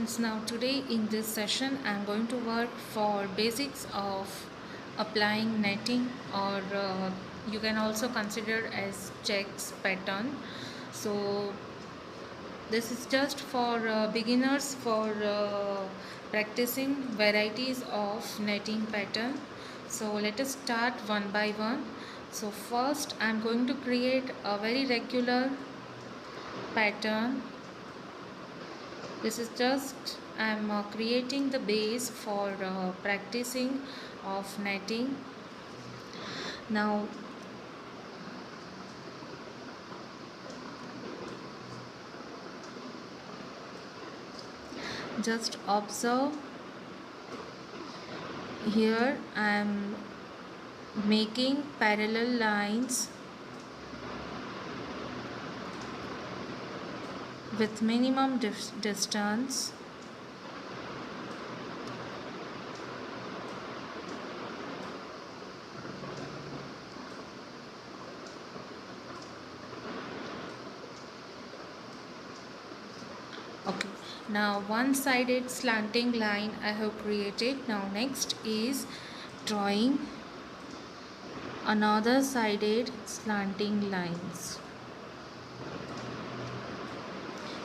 Now today in this session I am going to work for basics of applying netting, or you can also consider as checks pattern. So this is just for beginners, for practicing varieties of netting pattern. So let us start one by one. So first I am going to create a very regular pattern. This is just I'm creating the base for practicing of netting. Now just observe, here I am making parallel lines with minimum distance. Okay, now one-sided slanting line I have created. Now next is drawing another sided slanting lines.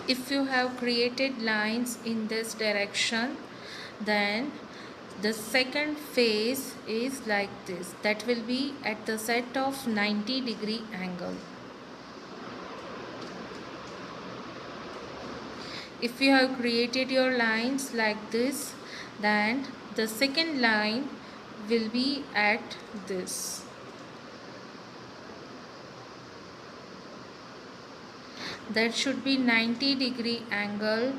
If you have created lines in this direction, then the second phase is like this. That will be at the set of 90-degree angle. If you have created your lines like this, then the second line will be at this. That should be 90-degree angle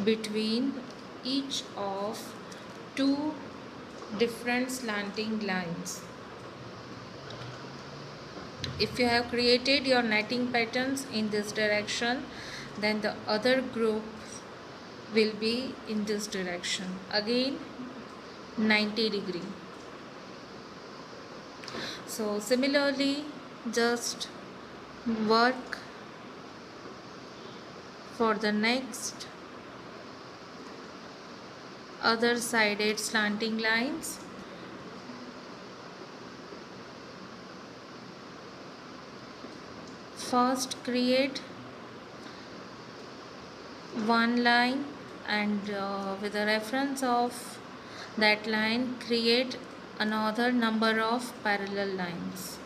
between each of two different slanting lines. If you have created your netting patterns in this direction, then the other group will be in this direction, again 90-degree. So similarly, just work for the next other sided slanting lines. First create one line, and with the reference of that line create another number of parallel lines.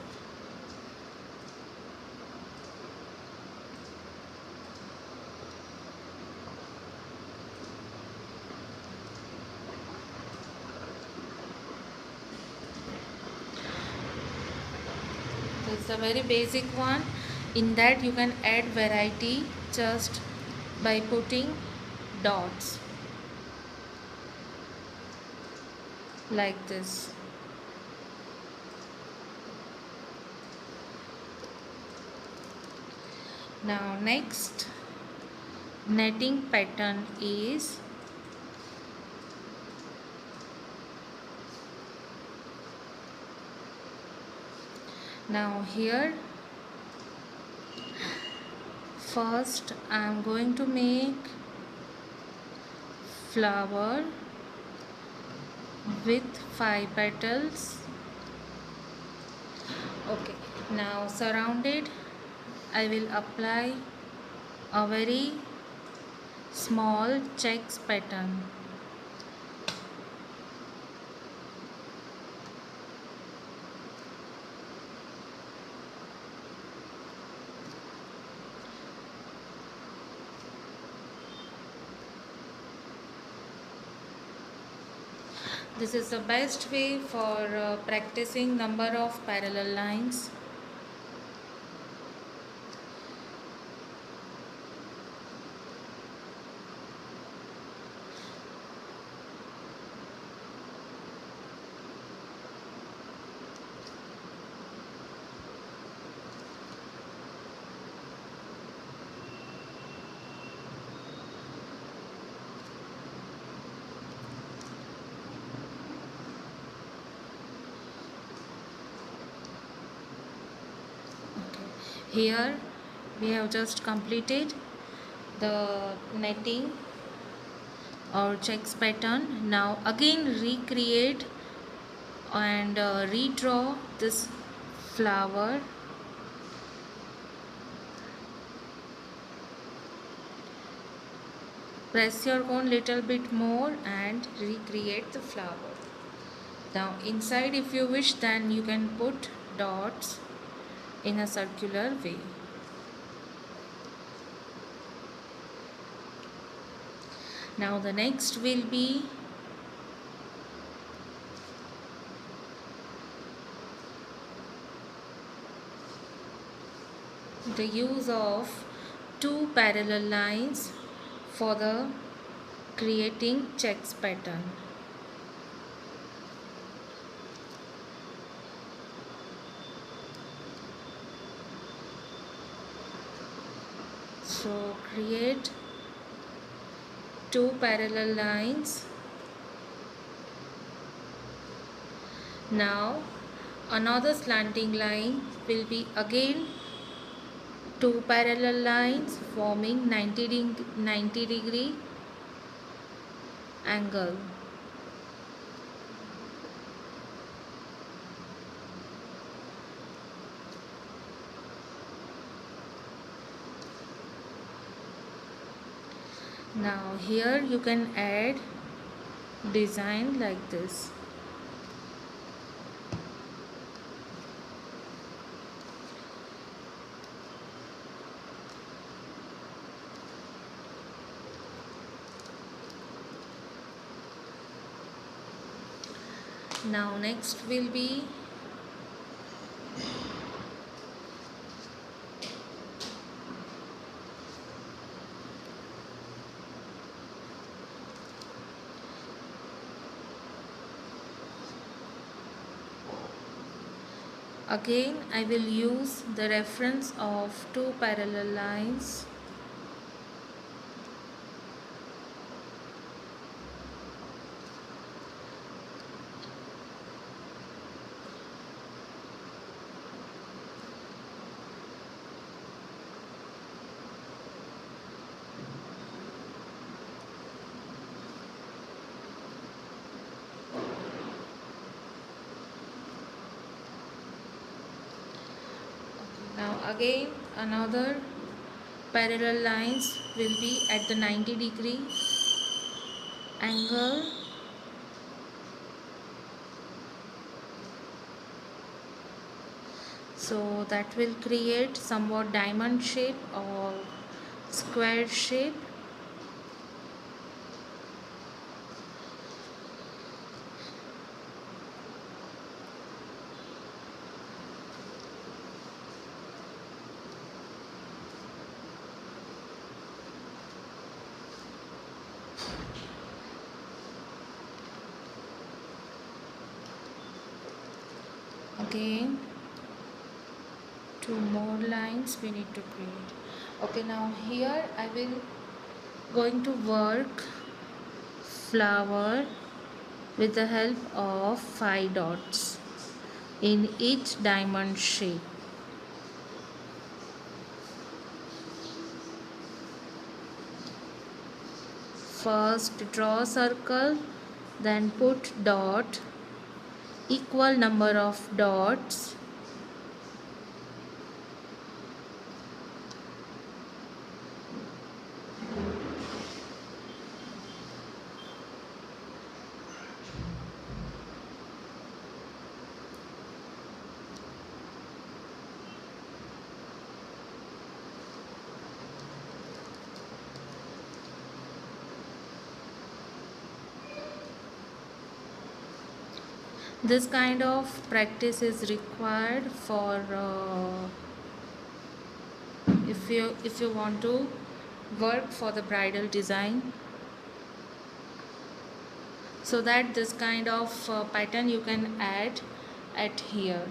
It's a very basic one. In that you can add variety just by putting dots like this. Now next netting pattern is now here. First I am going to make flower with 5 petals. Okay, now surrounded I will apply a very small checks pattern. This is the best way for practicing number of parallel lines. Here we have just completed the netting or checks pattern. Now again recreate and redraw this flower. Press your cone little bit more and recreate the flower. Now inside, if you wish, then you can put dots in a circular way. Now the next will be the use of two parallel lines for the creating checks pattern. So create two parallel lines. Now another slanting line will be again two parallel lines forming 90 degree angle. Now here you can add design like this. Now next will be again I will use the reference of two parallel lines. Now again another parallel lines will be at the 90 degree angle. So that will create somewhat diamond shape or square shape. Again two more lines we need to create. Okay, now here I will going to work flower with the help of 5 dots in each diamond shape. First draw a circle, then put dot, equal number of dots. This kind of practice is required for if you want to work for the bridal design, so that this kind of pattern you can add at here.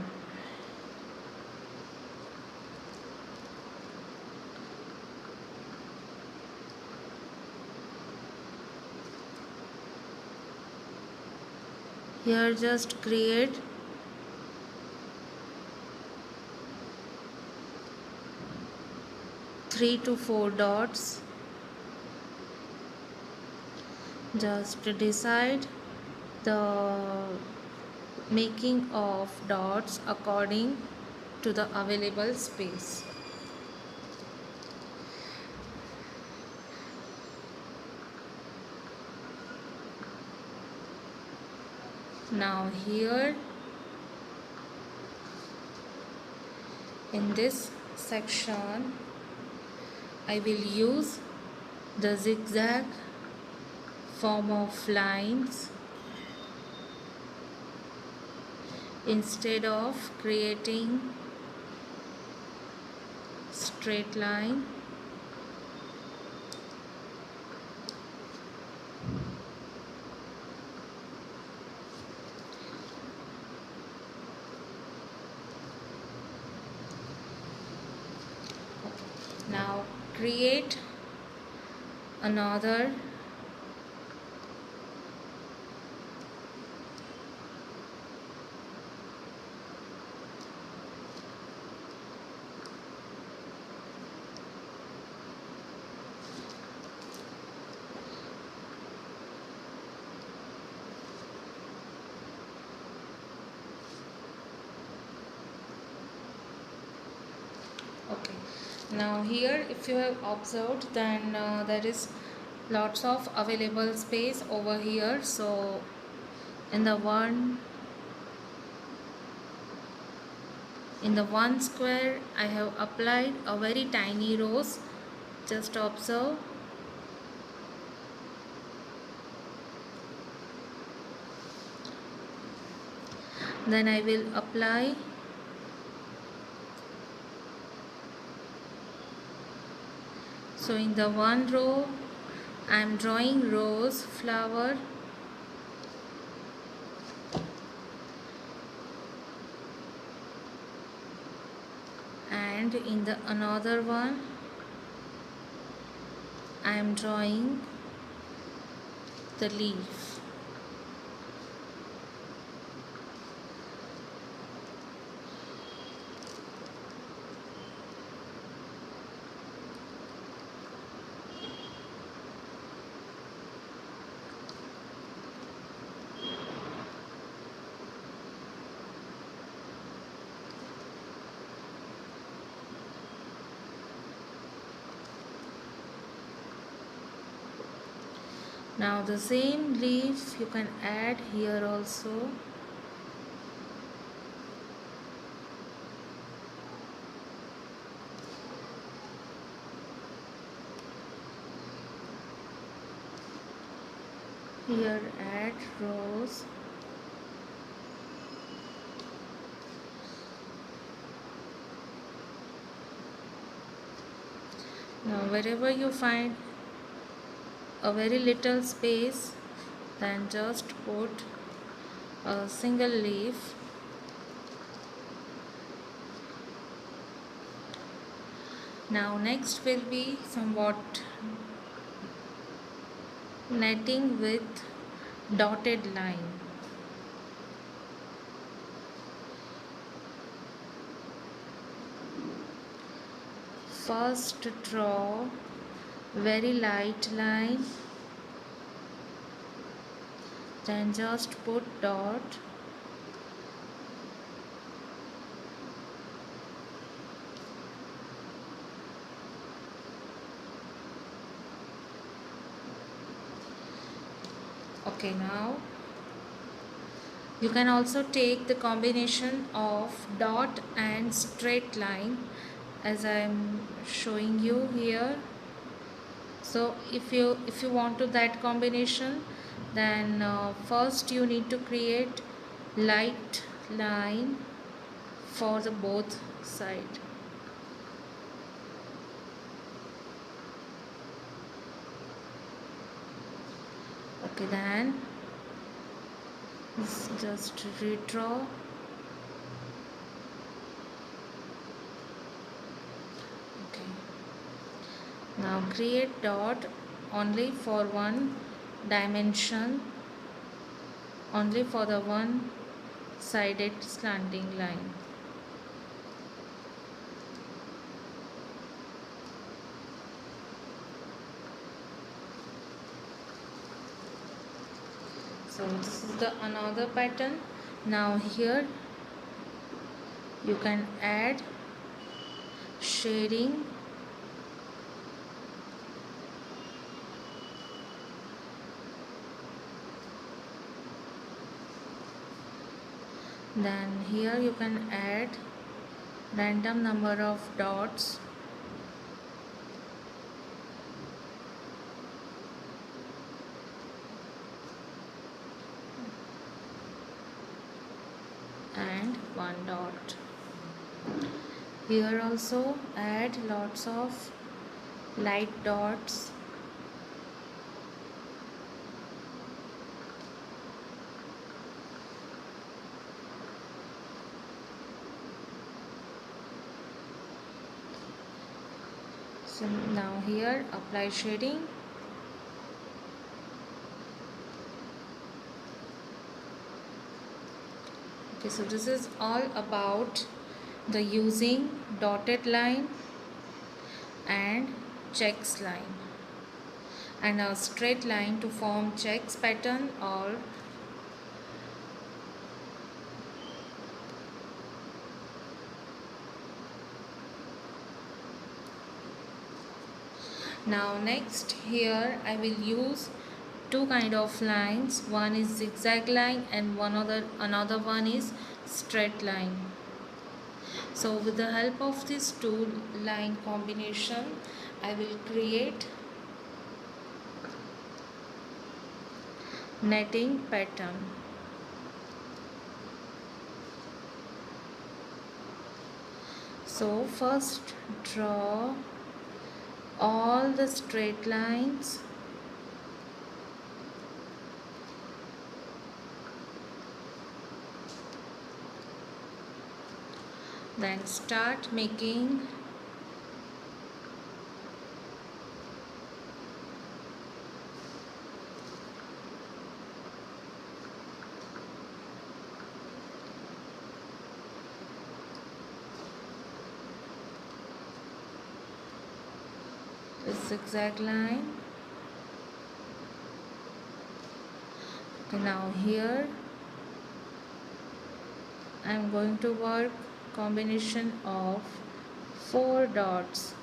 Here just create three to four dots. Just decide the making of dots according to the available space. Now here in this section I will use the zigzag form of lines instead of creating straight line. Now create another okay. Now here if you have observed, then there is lots of available space over here. So in the one square I have applied a very tiny rose. Just observe. Then I will apply so in the one row I am drawing rose flower, and in the another one I am drawing the leaf. Now the same leaf you can add here also. Here add rose. Now wherever you find a very little space, then just put a single leaf. Now next will be somewhat netting with dotted line. First draw very light line, then just put dot. Okay, now you can also take the combination of dot and straight line as I am showing you here. So if you want to that combination, then first you need to create light line for the both side. Okay, then just redraw. Okay, now create dot only for one dimension, only for the one sided slanting line. So this is the another pattern. Now here you can add shading, then here you can add random number of dots, and one dot. Here also add lots of light dots, so now here apply shading. Okay, so this is all about the using dotted line and checks line and a straight line to form checks pattern. Or now next here I will use two kind of lines. One is zigzag line and another one is straight line. So with the help of this two line combination I will create netting pattern. So first draw all the straight lines, then start making a zigzag line. Okay, now here I am going to work combination of 4 dots.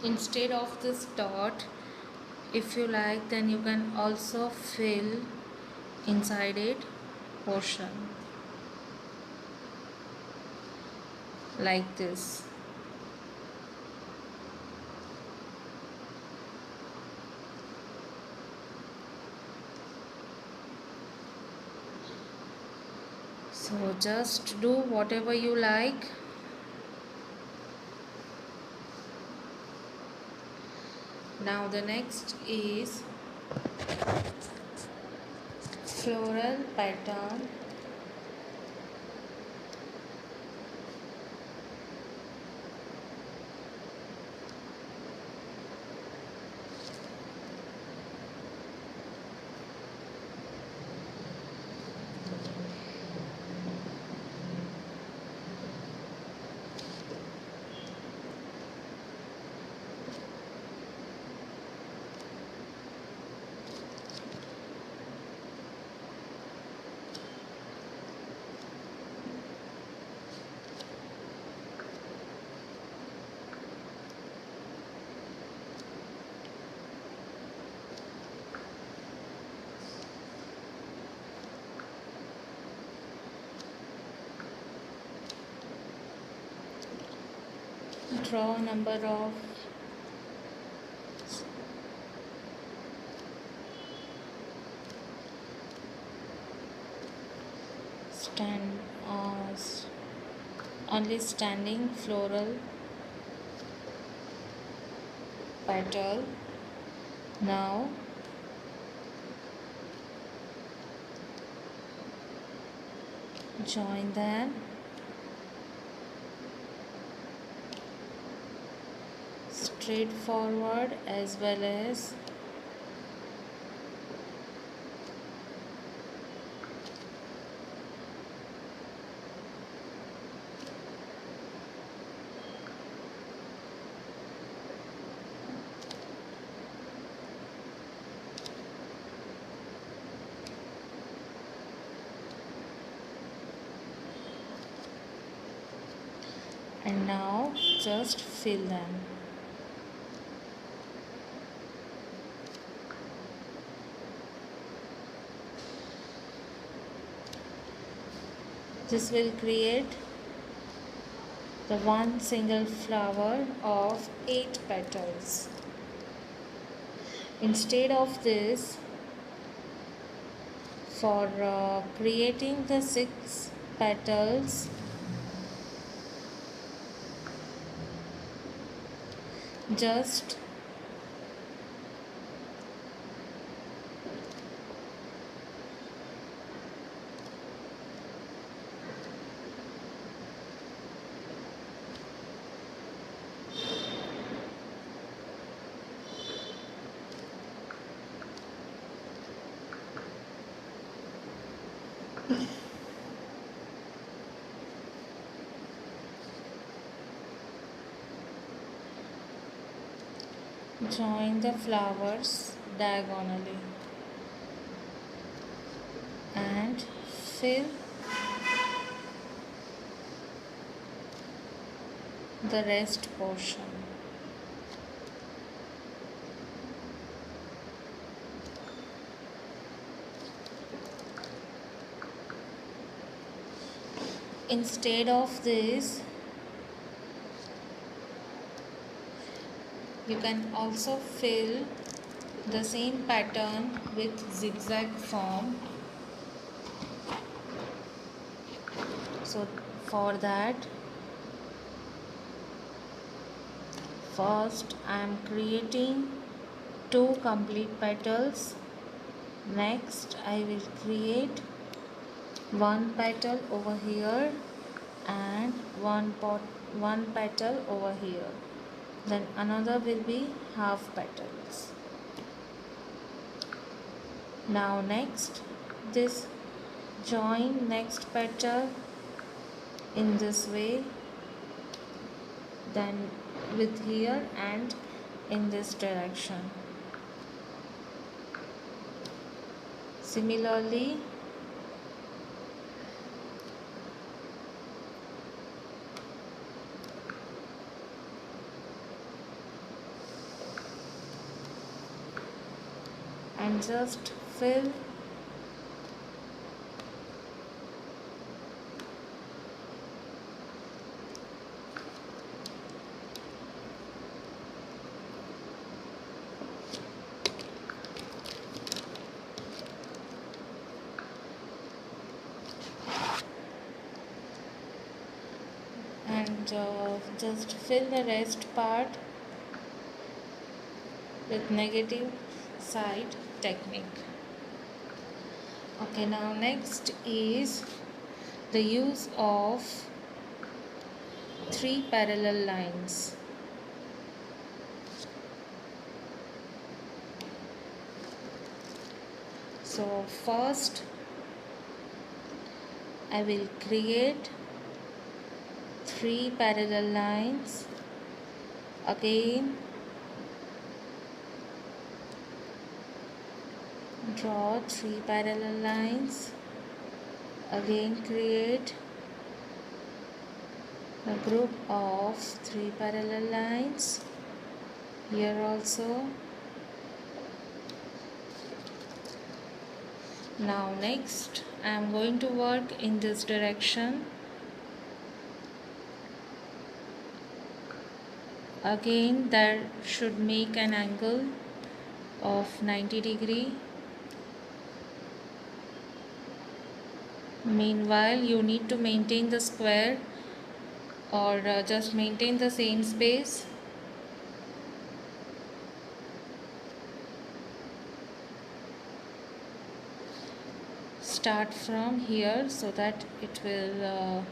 Instead of this dot, if you like, then you can also fill inside it portion like this. So just do whatever you like. Now the next is floral pattern. Draw a number of only standing floral petal. Now join them, straight forward as well as and now just fill them. This will create the one single flower of 8 petals. Instead of this, for creating the 6 petals, just join the flowers diagonally and fill the rest portion. Instead of this, you can also fill the same pattern with zigzag form. So for that, first I am creating 2 complete petals. Next I will create 1 petal over here and one petal over here. Then another will be half petals. Now next, this join next petal in this way, then with here and in this direction. Similarly, and just fill and just fill the rest part with negative side technique. Okay, now next is the use of 3 parallel lines. So first I will create 3 parallel lines. Again draw 3 parallel lines. Again create a group of 3 parallel lines. Here also. Now next I am going to work in this direction. Again that should make an angle of 90 degree. Meanwhile you need to maintain the square or just maintain the same space. start from here so that it will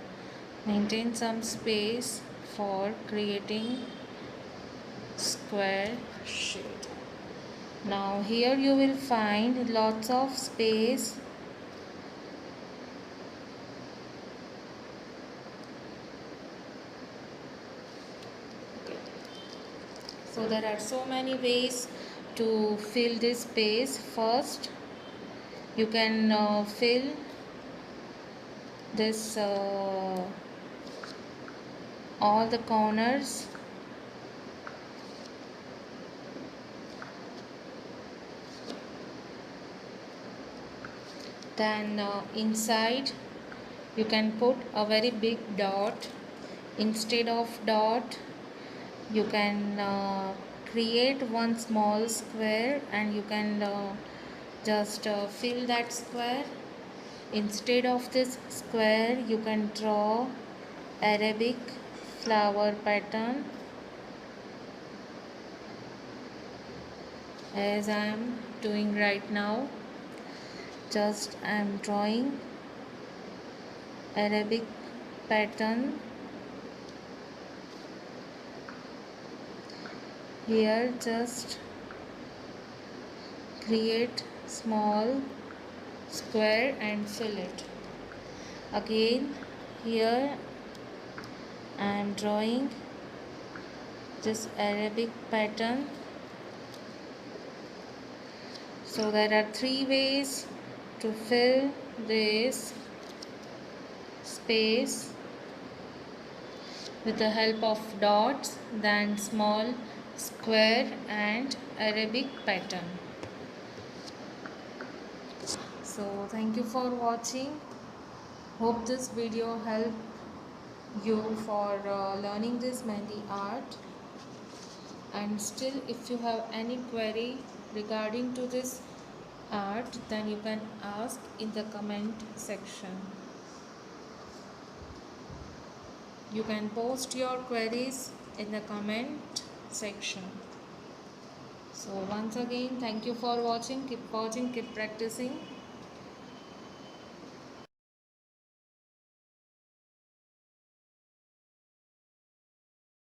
maintain some space for creating square shade. Now here you will find lots of space so there are so many ways to fill this space. First you can fill this all the corners. Then inside you can put a very big dot. Instead of dot you can create one small square and you can just fill that square. Instead of this square you can draw Arabic flower pattern as I am doing right now. Just I am drawing Arabic pattern here. Just create small square and fill it. Again here I am drawing this Arabic pattern. So there are three ways to fill this space with the help of dots, then small square and Arabic pattern. So thank you for watching. Hope this video helped you for learning this Mehndi art. And still if you have any query regarding to this art, then you can ask in the comment section. You can post your queries in the comment section. So once again, thank you for watching. Keep watching, keep practicing.